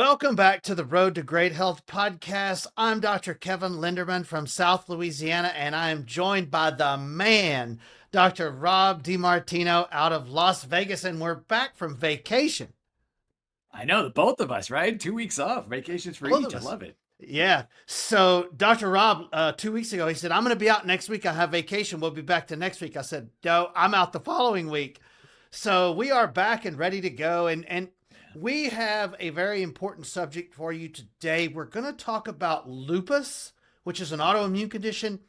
Welcome back to the Road to Great Health podcast. I'm Dr. Kevin Lenderman from South Louisiana, and I am joined by the man, Dr. Rob DiMartino out of Las Vegas, and we're back from vacation. I know, the both of us, right? 2 weeks off, vacations for Both each. of I us. love it. Yeah. So Dr. Rob, 2 weeks ago, he said, I'm going to be out next week. I have vacation. We'll be back to next week. I said, no, I'm out the following week. So we are back and ready to go. And we have a very important subject for you today. We're going to talk about lupus, which is an autoimmune condition.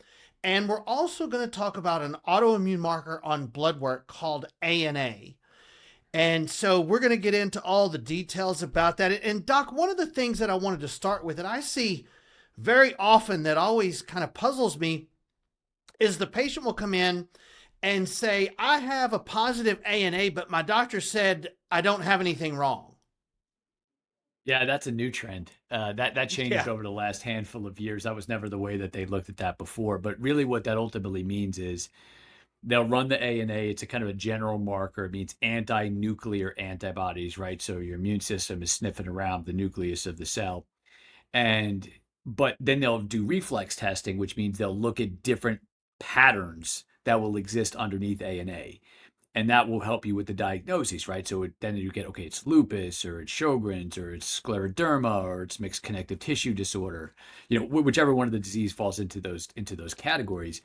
And we're also going to talk about an autoimmune marker on blood work called ANA. And so we're going to get into all the details about that. And Doc, one of the things that I wanted to start with, and I see very often that always kind of puzzles me, is the patient will come in and say, I have a positive ANA, but my doctor said I don't have anything wrong. Yeah, that's a new trend. That changed Yeah. over the last handful of years. That was never the way that they looked at that before. But really, what that ultimately means is they'll run the ANA. It's a kind of a general marker. It means anti-nuclear antibodies, right? So your immune system is sniffing around the nucleus of the cell. But then they'll do reflex testing, which means they'll look at different patterns that will exist underneath ANA. And that will help you with the diagnoses, right? So then you get, okay, it's lupus or it's Sjogren's or it's scleroderma or it's mixed connective tissue disorder, whichever one of the disease falls into those categories.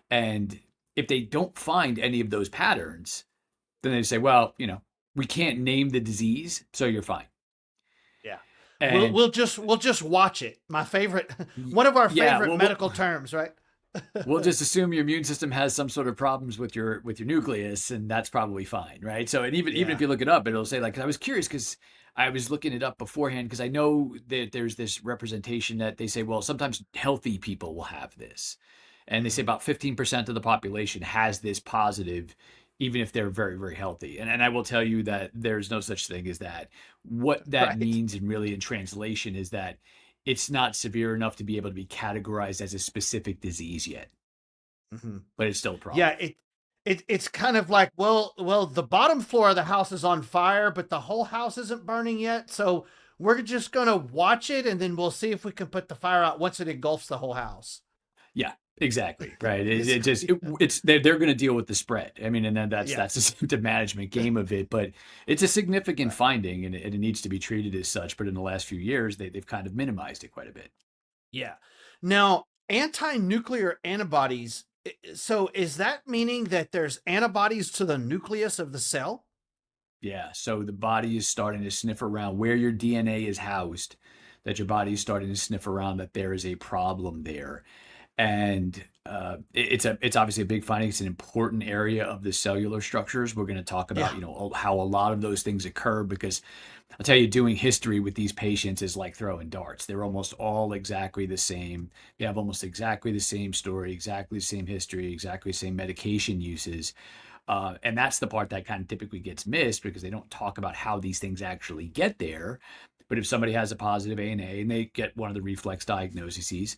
And if they don't find any of those patterns, then they say, well, we can't name the disease, so you're fine. Yeah. We'll And we'll just we'll just watch it. My favorite, one of our yeah, favorite medical terms, right? we'll just assume your immune system has some sort of problems with your nucleus, and that's probably fine, right? So, and even Yeah. if you look it up, it'll say, like, I was curious because I was looking it up beforehand because I know that there's this representation that they say, well, sometimes healthy people will have this, and they say about 15% of the population has this positive, even if they're very, very healthy. And I will tell you that there's no such thing as that. What that Right. means, and really in translation, is that it's not severe enough to be able to be categorized as a specific disease yet, Mhm. but it's still a Yeah, problem. it's kind of like, well, the bottom floor of the house is on fire, but the whole house isn't burning yet. So we're just gonna watch it, and then we'll see if we can put the fire out once it engulfs the whole house. Yeah, exactly. Right. It's It's they're going to deal with the spread. I mean, and then yeah, that's the symptom management game of it. But it's a significant right. finding, and it needs to be treated as such. But in the last few years, they've kind of minimized it quite a bit. Yeah. Now, anti-nuclear antibodies. So is that meaning that there's antibodies to the nucleus of the cell? Yeah. So the body is starting to sniff around where your DNA is housed. That your body is starting to sniff around that there is a problem there. And it's obviously a big finding. It's an important area of the cellular structures. We're going to talk about, Yeah. how a lot of those things occur because I'll tell you, doing history with these patients is like throwing darts. They're almost all exactly the same. They have almost exactly the same story, exactly the same history, exactly the same medication uses. And that's the part that kind of typically gets missed because they don't talk about how these things actually get there. But if somebody has a positive ANA and they get one of the reflex diagnoses,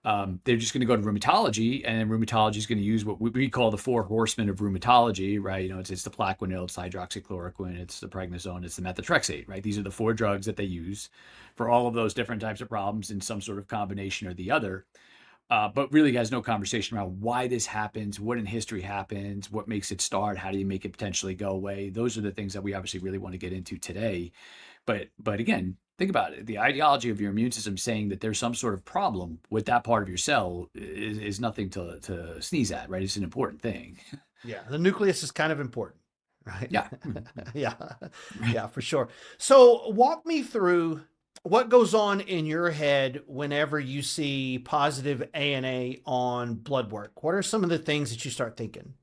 they're just going to go to rheumatology, and rheumatology is going to use what we call the four horsemen of rheumatology, right? It's the Plaquenil, it's hydroxychloroquine, it's the prednisone, it's the methotrexate, right? These are the four drugs that they use for all of those different types of problems in some sort of combination or the other. But really has no conversation around why this happens, what in history happens, what makes it start, how do you make it potentially go away. Those are the things that we obviously really want to get into today. But again, think about it. The ideology of your immune system saying that there's some sort of problem with that part of your cell is nothing to sneeze at, right? It's an important thing. Yeah. The nucleus is kind of important, right? Yeah. Yeah. Right. Yeah, for sure. So walk me through what goes on in your head whenever you see positive ANA on blood work. What are some of the things that you start thinking?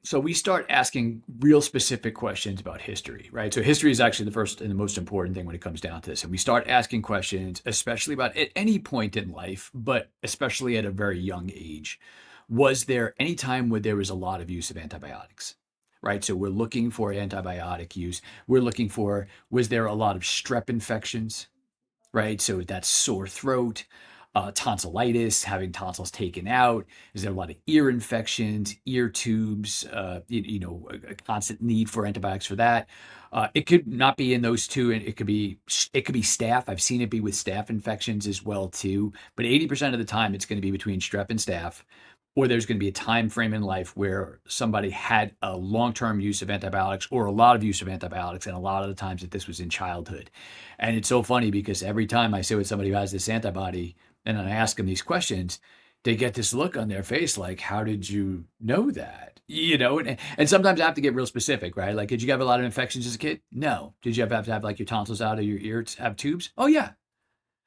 So we start asking real specific questions about history, right? So history is actually the first and the most important thing when it comes down to this. And we start asking questions, especially about at any point in life, but especially at a very young age. Was there any time where there was a lot of use of antibiotics? Right. So we're looking for antibiotic use. We're looking for, was there a lot of strep infections? Right. So that's sore throat. tonsillitis, having tonsils taken out? Is there a lot of ear infections, ear tubes, a constant need for antibiotics for that? It could not be in those two, and it could be staph. I've seen it be with staph infections as well too. But 80% of the time, it's going to be between strep and staph, or there's going to be a time frame in life where somebody had a long-term use of antibiotics or a lot of use of antibiotics, and a lot of the times that this was in childhood. And it's so funny because every time I sit with somebody who has this antibody and I ask them these questions, they get this look on their face like, how did you know that? And sometimes I have to get real specific, right? Like, did you have a lot of infections as a kid? No. Did you have to have like your tonsils out of your ears, have tubes? Oh yeah.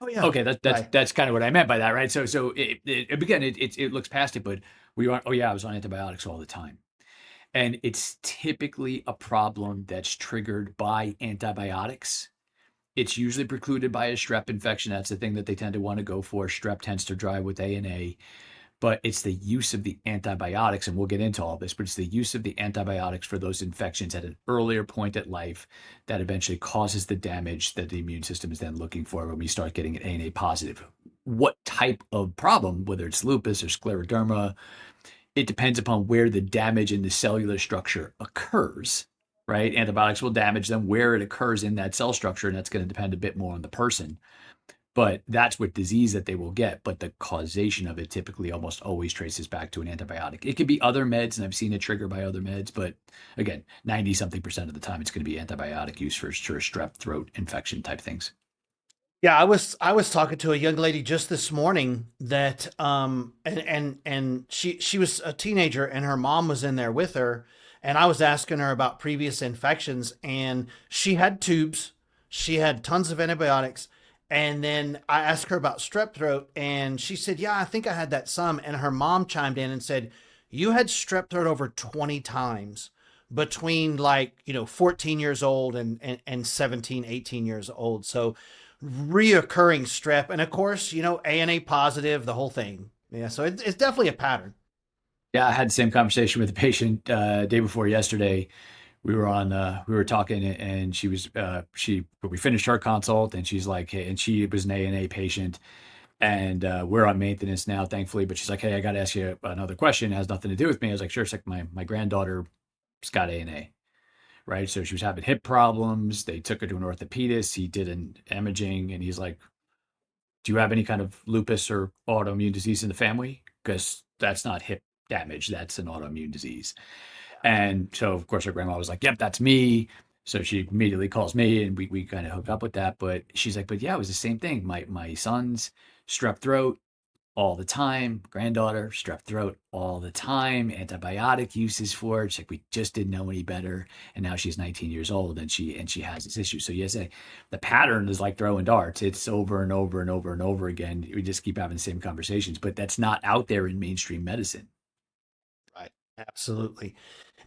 Oh yeah. Okay, that's kind of what I meant by that, right? So again, it looks past it, but we are. Oh yeah, I was on antibiotics all the time, and it's typically a problem that's triggered by antibiotics. It's usually precluded by a strep infection. That's the thing that they tend to want to go for. Strep tends to drive with ANA, but it's the use of the antibiotics, and we'll get into all this, but it's the use of the antibiotics for those infections at an earlier point at life that eventually causes the damage that the immune system is then looking for when we start getting an ANA positive. What type of problem, whether it's lupus or scleroderma, it depends upon where the damage in the cellular structure occurs, right? Antibiotics will damage them where it occurs in that cell structure, and that's going to depend a bit more on the person. But that's what disease that they will get. But the causation of it typically almost always traces back to an antibiotic. It could be other meds, and I've seen it triggered by other meds. But again, 90 something percent of the time, it's going to be antibiotic use for strep throat infection type things. Yeah, I was talking to a young lady just this morning that and she was a teenager and her mom was in there with her, and I was asking her about previous infections, and she had tubes, she had tons of antibiotics, and then I asked her about strep throat, and she said, "Yeah, I think I had that some." And her mom chimed in and said, "You had strep throat over 20 times between, like, 14 years old and 17, 18 years old." So reoccurring strep, and of course, ANA positive, the whole thing. Yeah, so it's definitely a pattern. Yeah, I had the same conversation with a patient day before yesterday. We were talking, and we finished her consult, and she's like, hey, and she was an ANA patient, and we're on maintenance now, thankfully. But she's like, hey, I got to ask you another question. It has nothing to do with me. I was like, sure. It's like my granddaughter's got ANA, right? So she was having hip problems. They took her to an orthopedist. He did an imaging, and he's like, do you have any kind of lupus or autoimmune disease in the family? Because that's not hip damage. That's an autoimmune disease. And so, of course, her grandma was like, yep, that's me. So she immediately calls me, and we kind of hook up with that. But she's like, but yeah, it was the same thing. My son's strep throat all the time, granddaughter, strep throat all the time, antibiotic uses for it. She's like, we just didn't know any better. And now she's 19 years old, and she has this issue. So yes, the pattern is like throwing darts. It's over and over and over and over again. We just keep having the same conversations, but that's not out there in mainstream medicine. Right. Absolutely.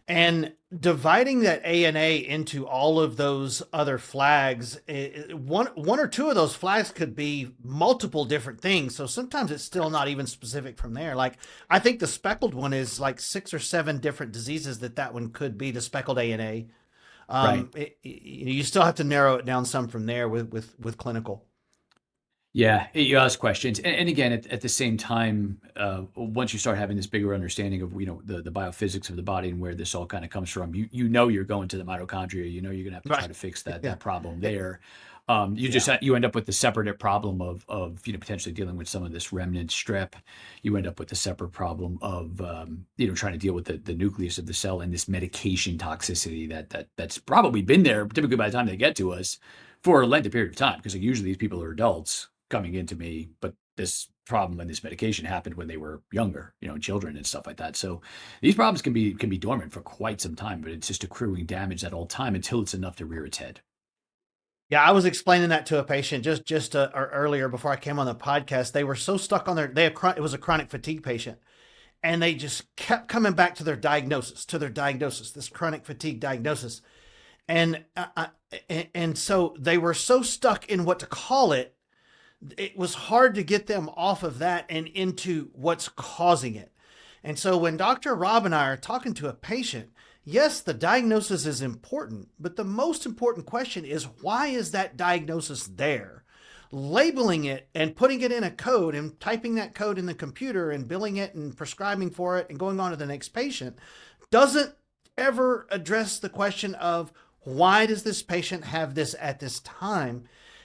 And dividing that ANA into all of those other flags, one or two of those flags could be multiple different things. So sometimes it's still not even specific from there. Like, I think the speckled one is like 6 or 7 different diseases that one could be, the speckled ANA. Right. You still have to narrow it down some from there with clinical. Yeah, you ask questions, and again, at the same time, once you start having this bigger understanding of the biophysics of the body and where this all kind of comes from, you're going to the mitochondria. You're gonna have to try Right. to fix that Yeah. that problem Eh, there. Yeah. You end up with the separate problem of potentially dealing with some of this remnant strep. You end up with the separate problem of trying to deal with the nucleus of the cell and this medication toxicity that's probably been there typically by the time they get to us for a lengthy period of time, because like, usually these people are adults coming into me, but this problem and this medication happened when they were younger, children and stuff like that. So these problems can be dormant for quite some time, but it's just accruing damage at all time until it's enough to rear its head. Yeah, I was explaining that to a patient or earlier before I came on the podcast. They were so stuck on it was a chronic fatigue patient, and they just kept coming back to their diagnosis, this chronic fatigue diagnosis, and so they were so stuck in what to call it. It was hard to get them off of that and into what's causing it. And so when Dr. Rob and I are talking to a patient, yes, the diagnosis is important, but the most important question is, why is that diagnosis there? labeling it and putting it in a code and typing that code in the computer and billing it and prescribing for it and going on to the next patient doesn't ever address the question of why does this patient have this at this time.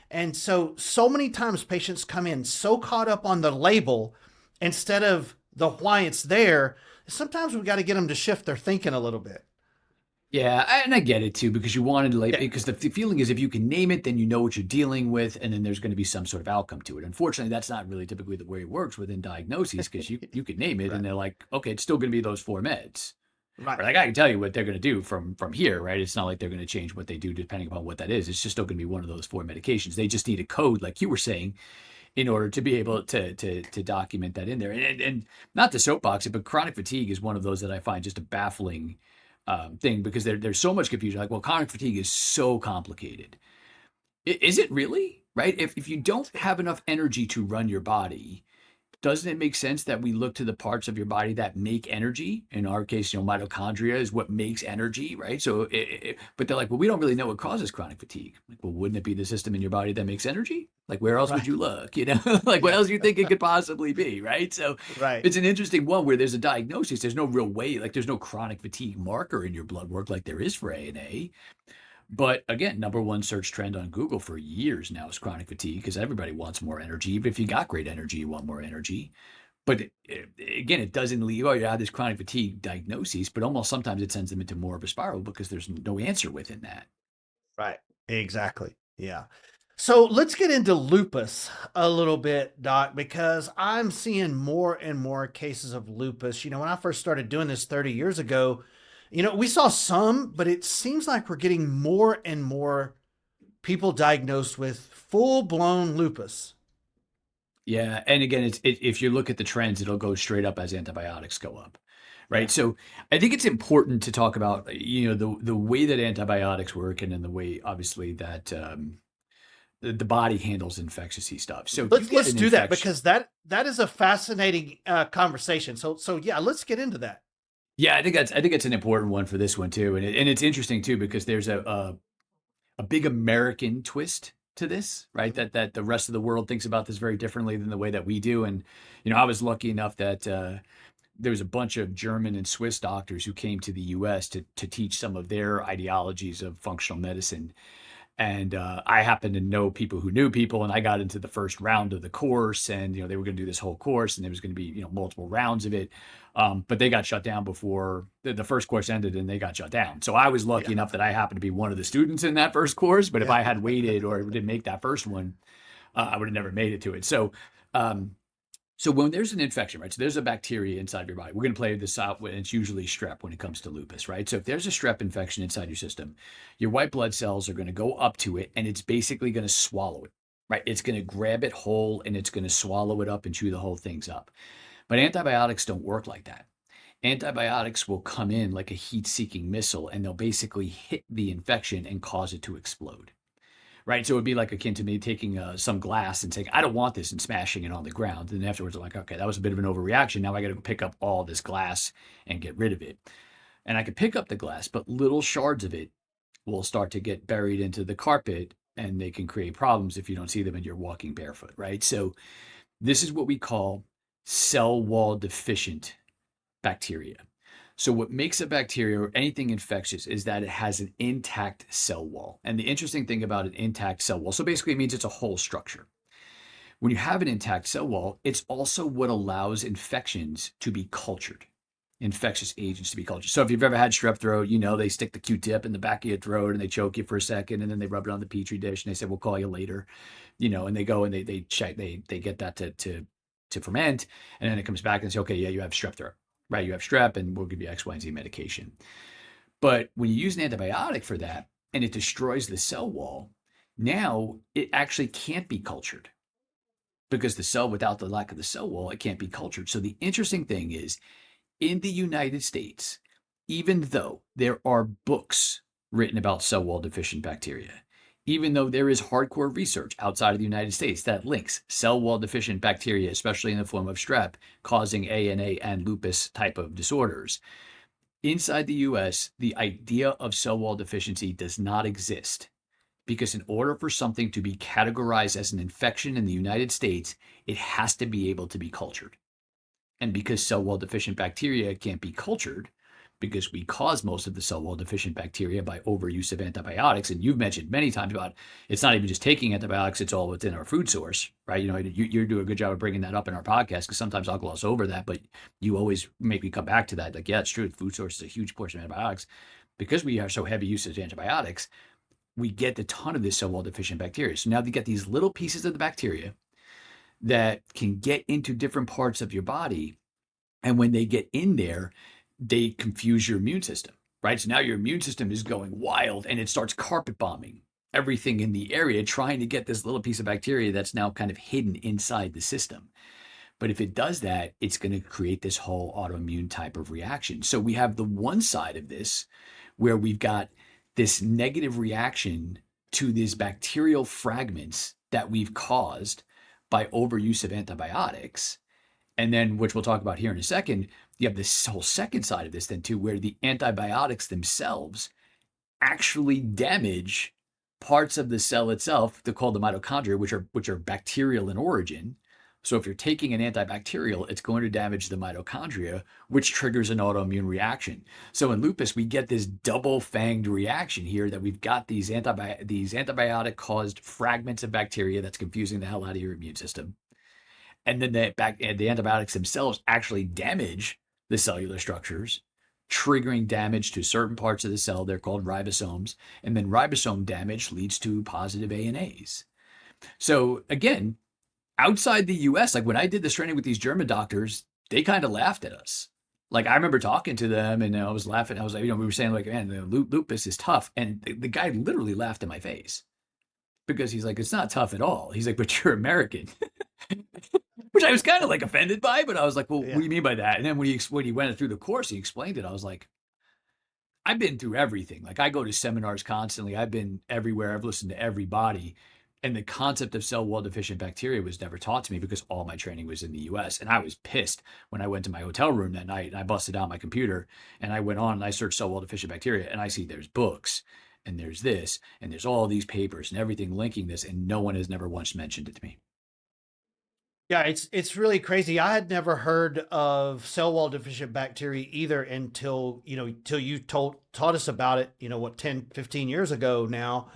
And so many times patients come in so caught up on the label instead of the why it's there. Sometimes we got to get them to shift their thinking a little bit. Yeah, and I get it too, because you wanted to, like, Yeah. because the feeling is if you can name it, then you know what you're dealing with, and then there's going to be some sort of outcome to it. Unfortunately, that's not really typically the way it works within diagnoses, because you could name it, Right. and they're like, okay, it's still going to be those four meds. Right. Or like I can tell you what they're going to do from here, right? It's not like they're going to change what they do depending upon what that is. It's just still going to be one of those four medications. They just need a code, like you were saying, in order to be able to document that in there. And not to soapbox it, but chronic fatigue is one of those that I find just a baffling thing, because there's so much confusion. Like, well, chronic fatigue is so complicated. Is it really? Right? If you don't have enough energy to run your body, doesn't it make sense that we look to the parts of your body that make energy? In our case, mitochondria is what makes energy, right? So, but they're like, well, we don't really know what causes chronic fatigue. Like, well, wouldn't it be the system in your body that makes energy? Like, where else would Right. you look? Like, what else do you think it could possibly be, right? So, Right. it's an interesting one where there's a diagnosis. There's no real way, like, there's no chronic fatigue marker in your blood work like there is for ANA. But again, number one search trend on Google for years now is chronic fatigue, because everybody wants more energy. Even if you got great energy, you want more energy. But again, it doesn't leave, oh, you have this chronic fatigue diagnosis, but almost sometimes it sends them into more of a spiral because there's no answer within that. Right. Exactly. Yeah. So let's get into lupus a little bit, Doc, because I'm seeing more and more cases of lupus. When I first started doing this 30 years ago, we saw some, but it seems like we're getting more and more people diagnosed with full blown lupus. Yeah, and again, if you look at the trends, it'll go straight up as antibiotics go up, right? Yeah. So I think it's important to talk about the way that antibiotics work, and then the way obviously that the body handles infectious stuff. So if you Let's get let's an do that infection, because that is a fascinating conversation. So yeah, let's get into that. yeah, I think it's an important one for this one too, and it's interesting too because there's a big American twist to this, right? Mhm. That the rest of the world thinks about this very differently than the way that we do. And I was lucky enough that there was a bunch of German and Swiss doctors who came to the U.S. to teach some of their ideologies of functional medicine. And I happened to know people who knew people, and I got into the first round of the course, and they were going to do this whole course, and there was going to be multiple rounds of it, but they got shut down before the first course ended, and they got shut down. So I was lucky Yeah. enough that I happened to be one of the students in that first course. But if Yeah. I had waited or didn't make that first one, I would have never made it to it. Um, so when there's an infection, right? So there's a bacteria inside your body. We're going to play this out, and it's usually strep when it comes to lupus, right? So if there's a strep infection inside your system, your white blood cells are going to go up to it, and it's basically going to swallow it, right? It's going to grab it whole, and it's going to swallow it up and chew the whole things up. But antibiotics don't work like that. Antibiotics will come in like a heat-seeking missile, and they'll basically hit the infection and cause it to explode. Right. So it would be like akin to me taking some glass and saying, I don't want this, and smashing it on the ground. And afterwards, I'm like, okay, that was a bit of an overreaction. Now I got to go pick up all this glass and get rid of it. And I could pick up the glass, but little shards of it will start to get buried into the carpet, and they can create problems if you don't see them and you're walking barefoot. Right. So this is what we call cell wall deficient bacteria. So what makes a bacteria or anything infectious is that it has an intact cell wall. And the interesting thing about an intact cell wall, so basically it means it's a whole structure. When you have an intact cell wall, it's also what allows infections to be cultured, infectious agents to be cultured. So if you've ever had strep throat, they stick the Q-tip in the back of your throat and they choke you for a second, and then they rub it on the petri dish and they say, we'll call you later, and they go and they check, they get that to ferment, and then it comes back and say, okay, yeah, you have strep throat, right? You have strep, and we'll give you X, Y, and Z medication. But when you use an antibiotic for that and it destroys the cell wall, now it actually can't be cultured, because the cell, without the lack of the cell wall, it can't be cultured. So the interesting thing is, in the United States, even though there are books written about cell wall deficient bacteria, even though there is hardcore research outside of the United States that links cell wall deficient bacteria, especially in the form of strep, causing ANA and lupus type of disorders, inside the US, the idea of cell wall deficiency does not exist, because in order for something to be categorized as an infection in the United States, it has to be able to be cultured. And because cell wall deficient bacteria can't be cultured, because we cause most of the cell wall deficient bacteria by overuse of antibiotics. And you've mentioned many times about it's not even just taking antibiotics, it's all within our food source, right? You do a good job of bringing that up in our podcast because sometimes I'll gloss over that, but you always make me come back to that. Like, yeah, it's true. Food source is a huge portion of antibiotics. Because we are so heavy usage of antibiotics, we get a ton of this cell wall deficient bacteria. So now you get these little pieces of the bacteria that can get into different parts of your body. And when they get in there, they confuse your immune system, right? So now your immune system is going wild and it starts carpet bombing everything in the area, trying to get this little piece of bacteria that's now kind of hidden inside the system. But if it does that, it's going to create this whole autoimmune type of reaction. So we have the one side of this where we've got this negative reaction to these bacterial fragments that we've caused by overuse of antibiotics. And then, which we'll talk about here in a second, you have this whole second side of this then too, where the antibiotics themselves actually damage parts of the cell itself. They're called the mitochondria, which are bacterial in origin. So if you're taking an antibacterial, it's going to damage the mitochondria, which triggers an autoimmune reaction. So in lupus, we get this double-fanged reaction here that we've got these antibiotic-caused fragments of bacteria that's confusing the hell out of your immune system. And then the antibiotics themselves actually damage the cellular structures, triggering damage to certain parts of the cell. They're called ribosomes. And then ribosome damage leads to positive ANAs. So again, outside the US, like when I did this training with these German doctors, they kind of laughed at us. Like I remember talking to them and I was laughing. I was like, we were saying like, man, the lupus is tough. And the guy literally laughed in my face because he's like, it's not tough at all. He's like, but you're American. Which I was kind of like offended by, but I was like, well, what do you mean by that? And then when he went through the course, he explained it. I was like, I've been through everything. Like I go to seminars constantly. I've been everywhere. I've listened to everybody. And the concept of cell wall deficient bacteria was never taught to me because all my training was in the US. And I was pissed when I went to my hotel room that night and I busted out my computer and I went on and I searched cell wall deficient bacteria and I see there's books and there's this and there's all these papers and everything linking this. And no one has never once mentioned it to me. Yeah, it's really crazy. I had never heard of cell wall deficient bacteria either until, till you taught us about it, 10, 15 years ago now.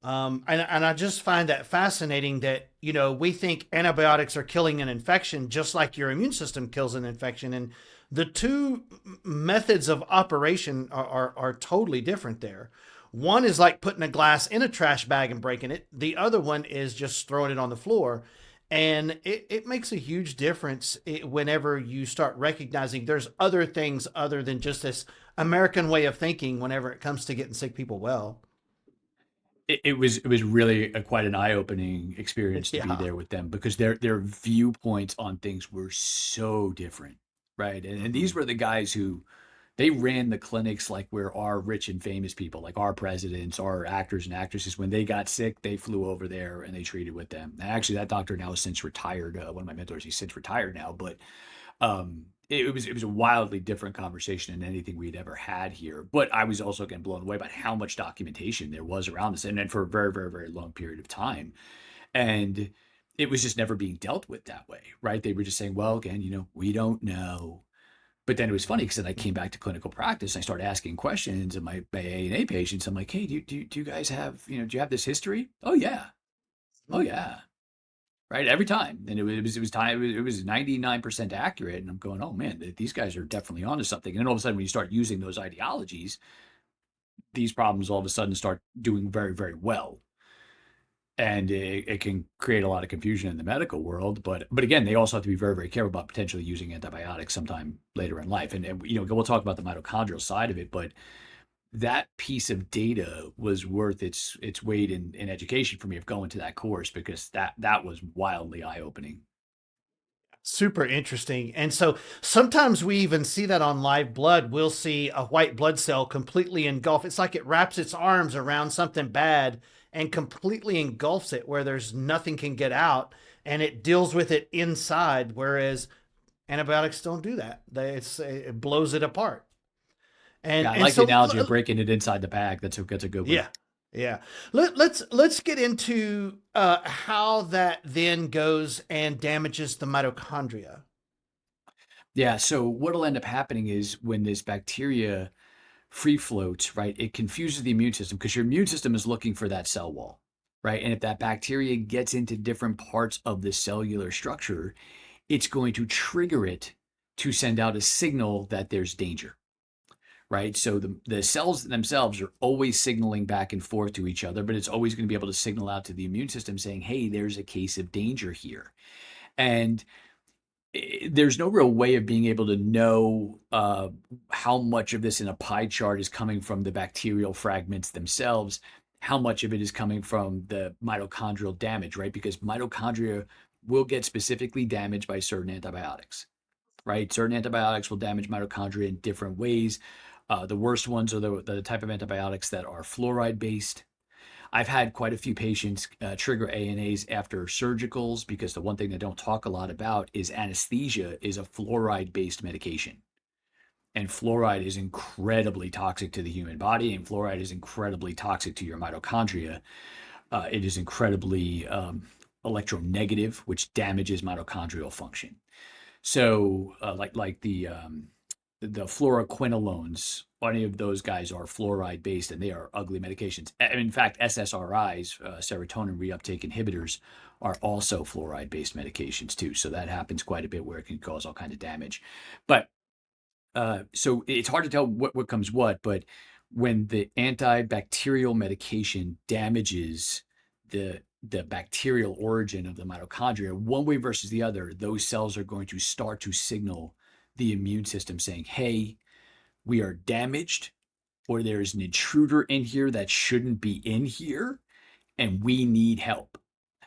And I just find that fascinating that, we think antibiotics are killing an infection just like your immune system kills an infection. And the two methods of operation are totally different there. One is like putting a glass in a trash bag and breaking it. The other one is just throwing it on the floor. And it makes a huge difference whenever you start recognizing there's other things other than just this American way of thinking whenever it comes to getting sick people well. It was really quite an eye-opening experience to be there with them because their viewpoints on things were so different, right? And these were the guys who they ran the clinics like where our rich and famous people, like our presidents, our actors and actresses, when they got sick, they flew over there and they treated with them. And actually, that doctor now has since retired. One of my mentors, he's since retired now, but it was a wildly different conversation than anything we'd ever had here. But I was also again blown away by how much documentation there was around this, and then for a very, very, very long period of time, and it was just never being dealt with that way, right? They were just saying, well, again, we don't know. But then it was funny because then I came back to clinical practice and I started asking questions of my ANA patients. I'm like, hey, do you guys have, do you have this history? Oh yeah. Oh yeah. Right. Every time. And it was 99% accurate. And I'm going, oh man, these guys are definitely onto something. And then all of a sudden, when you start using those ideologies, these problems all of a sudden start doing very, very well. And it can create a lot of confusion in the medical world, but again, they also have to be very, very careful about potentially using antibiotics sometime later in life. And we'll talk about the mitochondrial side of it, but that piece of data was worth its weight in education for me of going to that course because that was wildly eye opening. Super interesting. And so sometimes we even see that on live blood. We'll see a white blood cell completely engulf. It's like it wraps its arms around something bad and completely engulfs it where there's nothing can get out and it deals with it inside. Whereas antibiotics don't do that. It blows it apart. Yeah, I And like the so, analogy of breaking it inside the bag. That's a good one. yeah, Yeah. Let's get into how that then goes and damages the mitochondria. Yeah. So what'll end up happening is when this bacteria free floats, right, it confuses the immune system because your immune system is looking for that cell wall, right? And if that bacteria gets into different parts of the cellular structure, it's going to trigger it to send out a signal that there's danger, right? So the cells themselves are always signaling back and forth to each other, but it's always going to be able to signal out to the immune system saying, hey, there's a case of danger here. And there's no real way of being able to know how much of this in a pie chart is coming from the bacterial fragments themselves, how much of it is coming from the mitochondrial damage, right? Because mitochondria will get specifically damaged by certain antibiotics, right? Certain antibiotics will damage mitochondria in different ways. The worst ones are the type of antibiotics that are fluoride based. I've had quite a few patients trigger ANAs after surgicals because the one thing they don't talk a lot about is anesthesia is a fluoride-based medication. And fluoride is incredibly toxic to the human body, and fluoride is incredibly toxic to your mitochondria. It is incredibly electronegative, which damages mitochondrial function. So, like the fluoroquinolones, any of those guys are fluoride based and they are ugly medications. In fact, SSRIs, serotonin reuptake inhibitors, are also fluoride based medications too. So that happens quite a bit where it can cause all kind of damage. But so it's hard to tell what comes what, but when the antibacterial medication damages the bacterial origin of the mitochondria, one way versus the other, those cells are going to start to signal the immune system saying, hey, we are damaged, or there's an intruder in here that shouldn't be in here, and we need help.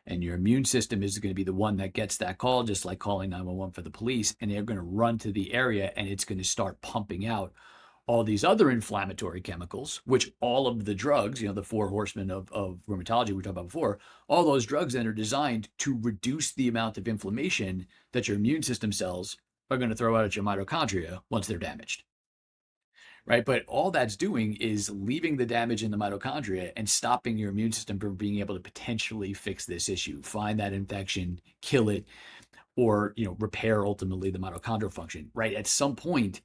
And your immune system is going to be the one that gets that call, just like calling 911 for the police, and they're going to run to the area and it's going to start pumping out all these other inflammatory chemicals, which all of the drugs, the four horsemen of rheumatology we talked about before, all those drugs then are designed to reduce the amount of inflammation that your immune system cells are going to throw out at your mitochondria once they're damaged. Right. But all that's doing is leaving the damage in the mitochondria and stopping your immune system from being able to potentially fix this issue, find that infection, kill it, or, repair ultimately the mitochondrial function. Right. At some point,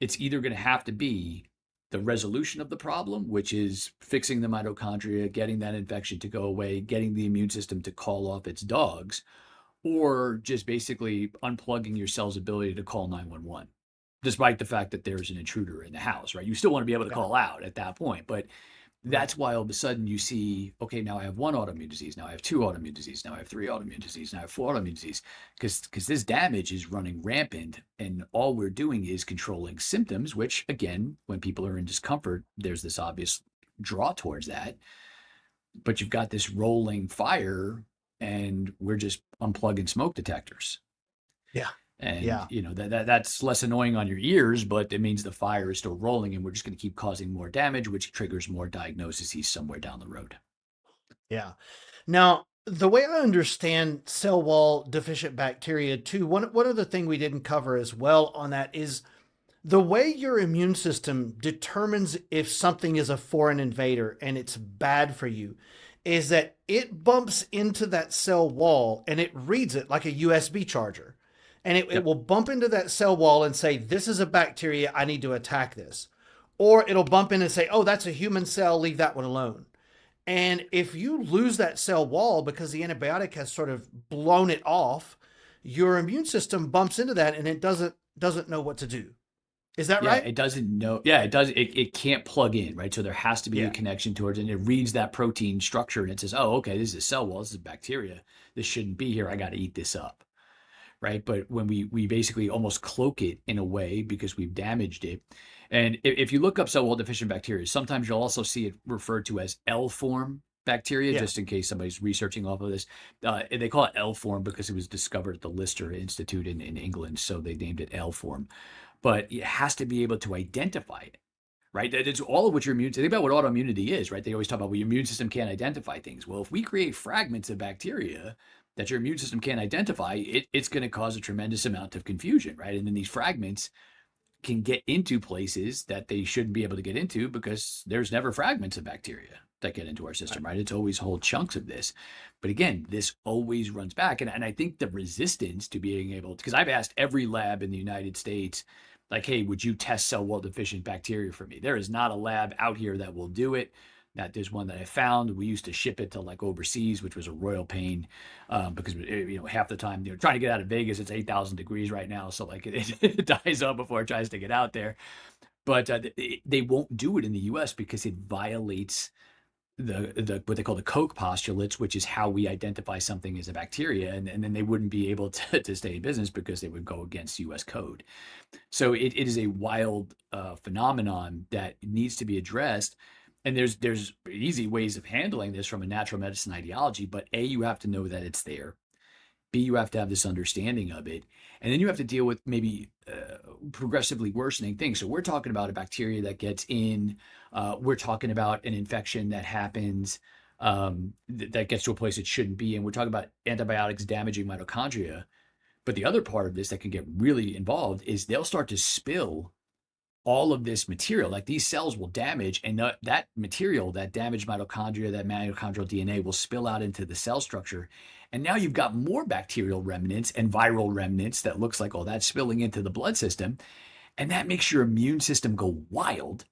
it's either going to have to be the resolution of the problem, which is fixing the mitochondria, getting that infection to go away, getting the immune system to call off its dogs, or just basically unplugging your cell's ability to call 911, despite the fact that there's an intruder in the house, right? You still want to be able to Yeah. call out at that point. But Right. that's why all of a sudden you see, okay, now I have one autoimmune disease, now I have two autoimmune disease, now I have three autoimmune disease, now I have four autoimmune disease, because this damage is running rampant, and all we're doing is controlling symptoms. Which, again, when people are in discomfort, there's this obvious draw towards that. But you've got this rolling fire, and we're just unplugging smoke detectors. Yeah. And Yeah. that's less annoying on your ears, but it means the fire is still rolling, and we're just going to keep causing more damage, which triggers more diagnoses somewhere down the road. Yeah. Now, the way I understand cell wall deficient bacteria too, one other thing we didn't cover as well on that is the way your immune system determines if something is a foreign invader and it's bad for you is that it bumps into that cell wall and it reads it like a USB charger. And it Yep. will bump into that cell wall and say, this is a bacteria, I need to attack this. Or it'll bump in and say, oh, that's a human cell, leave that one alone. And if you lose that cell wall because the antibiotic has sort of blown it off, your immune system bumps into that and it doesn't know what to do. Is that Yeah, right? it doesn't know. Yeah, it does. It can't plug in, right? So there has to be a Yeah. connection towards it. And it reads that protein structure and it says, oh, okay, this is a cell wall. This is a bacteria. This shouldn't be here. I got to eat this up. Right. But when we basically almost cloak it in a way because we've damaged it. And if you look up cell wall deficient bacteria, sometimes you'll also see it referred to as L form bacteria, Yeah. just in case somebody's researching off of this. And they call it L form because it was discovered at the Lister Institute in England. So they named it L form. But it has to be able to identify it. Right. It's all of what your immune. Think about what autoimmunity is, right? They always talk about, well, your immune system can't identify things. Well, if we create fragments of bacteria that your immune system can't identify, it's going to cause a tremendous amount of confusion, right? And then these fragments can get into places that they shouldn't be able to get into because there's never fragments of bacteria that get into our system, right? It's always whole chunks of this. But again, this always runs back. And I think the resistance to being able to, because I've asked every lab in the United States, like, hey, would you test cell wall deficient bacteria for me? There is not a lab out here that will do it. That there's one that I found. We used to ship it to like overseas, which was a royal pain because half the time trying to get out of Vegas, it's 8,000 degrees right now, so like it dies up before it tries to get out there. But they won't do it in the U.S. because it violates the what they call the Koch postulates, which is how we identify something as a bacteria, and then they wouldn't be able to stay in business because they would go against U.S. code. So it is a wild phenomenon that needs to be addressed. And there's easy ways of handling this from a natural medicine ideology, but A, you have to know that it's there. B, you have to have this understanding of it. And then you have to deal with maybe progressively worsening things. So we're talking about a bacteria that gets in. We're talking about an infection that happens that gets to a place it shouldn't be. And we're talking about antibiotics damaging mitochondria. But the other part of this that can get really involved is they'll start to spill all of this material. Like these cells will damage, and that material, that damaged mitochondria, that mitochondrial DNA will spill out into the cell structure. And now you've got more bacterial remnants and viral remnants that looks like, oh, that's spilling into the blood system. And that makes your immune system go wild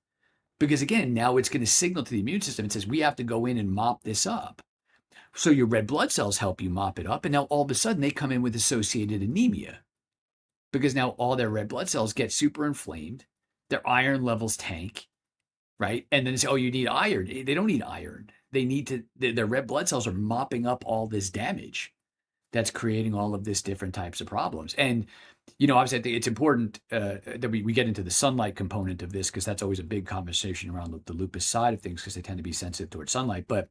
because, again, now it's going to signal to the immune system. It says, we have to go in and mop this up. So your red blood cells help you mop it up. And now all of a sudden they come in with associated anemia because now all their red blood cells get super inflamed. Their iron levels tank, right? And then they say, oh, you need iron. They don't need iron. They need to, their red blood cells are mopping up all this damage that's creating all of this different types of problems. And, obviously I think it's important that we get into the sunlight component of this because that's always a big conversation around the lupus side of things because they tend to be sensitive towards sunlight. But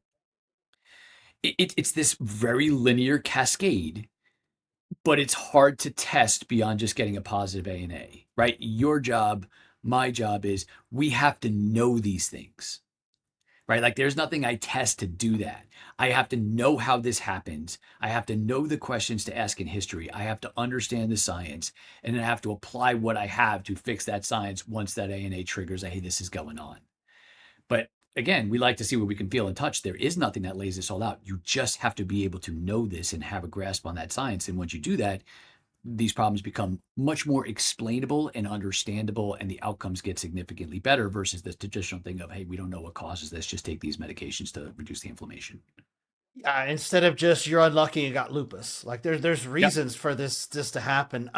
it's this very linear cascade, but it's hard to test beyond just getting a positive ANA, right? Your job, my job is we have to know these things, right? Like there's nothing I test to do that. I have to know how this happens. I have to know the questions to ask in history. I have to understand the science, and then I have to apply what I have to fix that science once that ANA triggers, hey, this is going on. But again, we like to see what we can feel and touch. There is nothing that lays this all out. You just have to be able to know this and have a grasp on that science. And once you do that, these problems become much more explainable and understandable, and the outcomes get significantly better versus the traditional thing of, hey, we don't know what causes this, just take these medications to reduce the inflammation. Yeah, instead of just you're unlucky and got lupus. Like there's reasons for this to happen.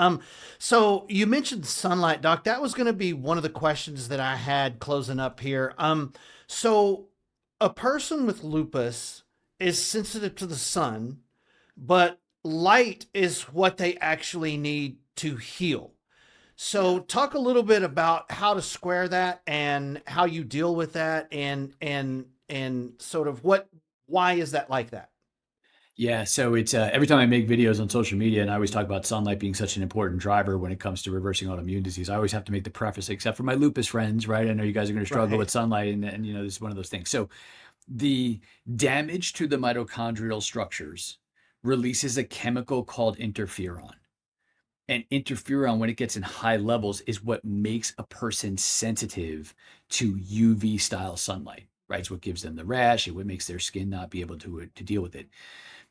So you mentioned sunlight, Doc. That was going to be one of the questions that I had closing up here. So a person with lupus is sensitive to the sun, but light is what they actually need to heal. So talk a little bit about how to square that and how you deal with that and sort of why is that like that? Yeah, so it's every time I make videos on social media, and I always talk about sunlight being such an important driver when it comes to reversing autoimmune disease. I always have to make the preface, except for my lupus friends, right? I know you guys are going to struggle Right. with sunlight, and this is one of those things. So the damage to the mitochondrial structures releases a chemical called interferon. And interferon, when it gets in high levels, is what makes a person sensitive to UV style sunlight, right? It's what gives them the rash. It what makes their skin not be able to deal with it.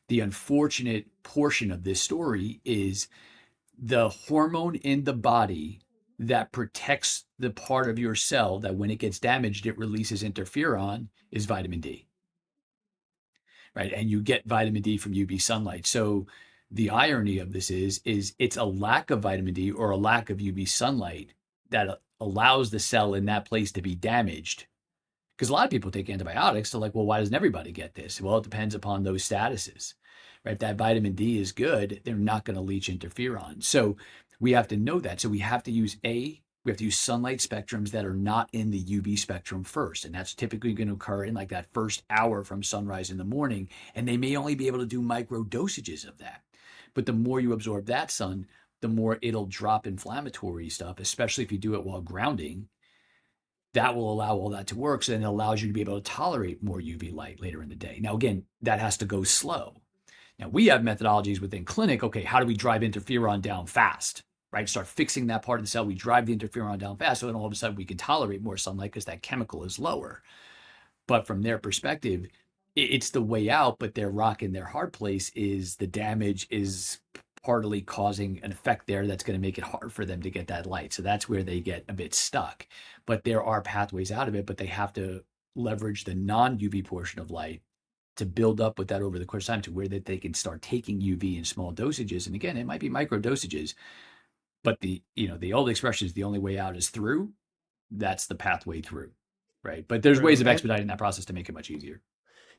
The unfortunate portion of this story is the hormone in the body that protects the part of your cell that when it gets damaged, it releases interferon is vitamin D, right? And you get vitamin D from UV sunlight. So the irony of this is it's a lack of vitamin D or a lack of UV sunlight that allows the cell in that place to be damaged. Because a lot of people take antibiotics. They're like, well, why doesn't everybody get this? Well, it depends upon those statuses, right? If that vitamin D is good, they're not going to leach interferon. So we have to know that. So we have to use we have to use sunlight spectrums that are not in the UV spectrum first. And that's typically going to occur in like that first hour from sunrise in the morning. And they may only be able to do micro dosages of that. But the more you absorb that sun, the more it'll drop inflammatory stuff, especially if you do it while grounding. That will allow all that to work. So then it allows you to be able to tolerate more UV light later in the day. Now, again, that has to go slow. Now, we have methodologies within clinic. Okay, how do we drive interferon down fast? right? Start fixing that part of the cell. We drive the interferon down fast. So then all of a sudden we can tolerate more sunlight because that chemical is lower. But from their perspective, it's the way out, but their rock in their hard place is the damage is partly causing an effect there that's going to make it hard for them to get that light. So that's where they get a bit stuck. But there are pathways out of it, but they have to leverage the non-UV portion of light to build up with that over the course of time to where that they can start taking UV in small dosages. And again, it might be micro dosages, but the old expression is the only way out is through. That's the pathway through, right? But there's ways of expediting that process to make it much easier.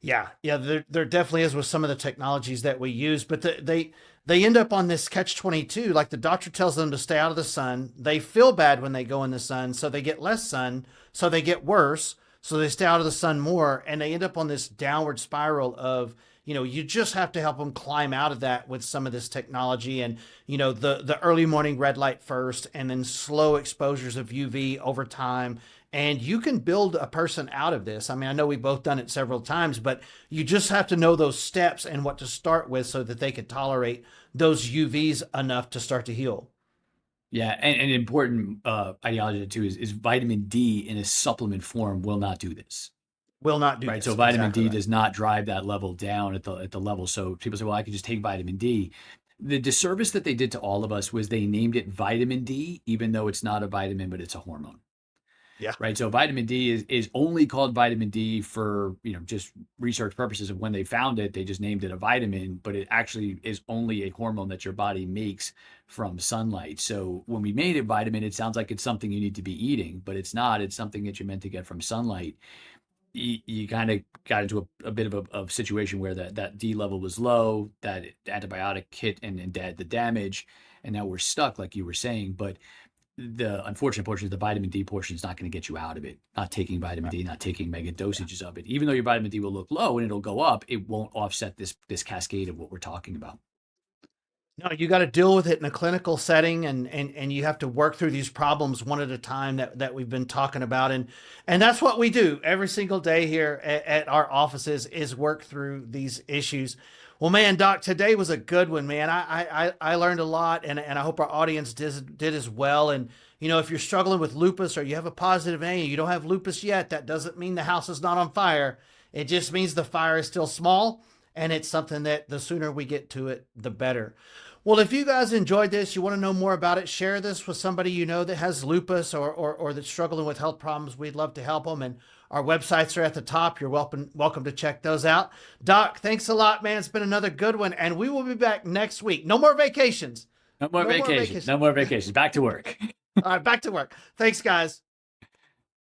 Yeah, there definitely is with some of the technologies that we use, but they end up on this catch-22. Like the doctor tells them to stay out of the sun. They feel bad when they go in the sun, so they get less sun, so they get worse, so they stay out of the sun more, and they end up on this downward spiral of, you just have to help them climb out of that with some of this technology and, the early morning red light first, and then slow exposures of UV over time. And you can build a person out of this. I mean, I know we've both done it several times, but you just have to know those steps and what to start with so that they can tolerate those UVs enough to start to heal. Yeah, and an important ideology too is vitamin D in a supplement form will not do this. Will not do right. this. So vitamin Exactly D right. does not drive that level down at the level. So people say, well, I can just take vitamin D. The disservice that they did to all of us was they named it vitamin D, even though it's not a vitamin, but it's a hormone. Yeah. Right. So vitamin D is only called vitamin D for, just research purposes. Of when they found it, they just named it a vitamin, but it actually is only a hormone that your body makes from sunlight. So when we made it vitamin, it sounds like it's something you need to be eating, but it's not. It's something that you're meant to get from sunlight. You kind of got into a bit of a situation where that D level was low, that antibiotic hit and did the damage, and now we're stuck, like you were saying. But the unfortunate portion is the vitamin D portion is not going to get you out of it. Not taking vitamin D, not taking mega dosages of it. Even though your vitamin D will look low and it'll go up, it won't offset this cascade of what we're talking about. No, you got to deal with it in a clinical setting, and you have to work through these problems one at a time that we've been talking about, and that's what we do every single day here at our offices is work through these issues. Well, man, Doc, today was a good one, man. I learned a lot, and I hope our audience did as well. And if you're struggling with lupus or you have a positive A and you don't have lupus yet, that doesn't mean the house is not on fire. It just means the fire is still small, and it's something that the sooner we get to it, the better. Well, if you guys enjoyed this, you want to know more about it, share this with somebody that has lupus or that's struggling with health problems. We'd love to help them. And our websites are at the top. You're welcome to check those out. Doc, thanks a lot, man. It's been another good one. And we will be back next week. No more vacations. No more vacations. No more vacations. Back to work. All right, back to work. Thanks, guys.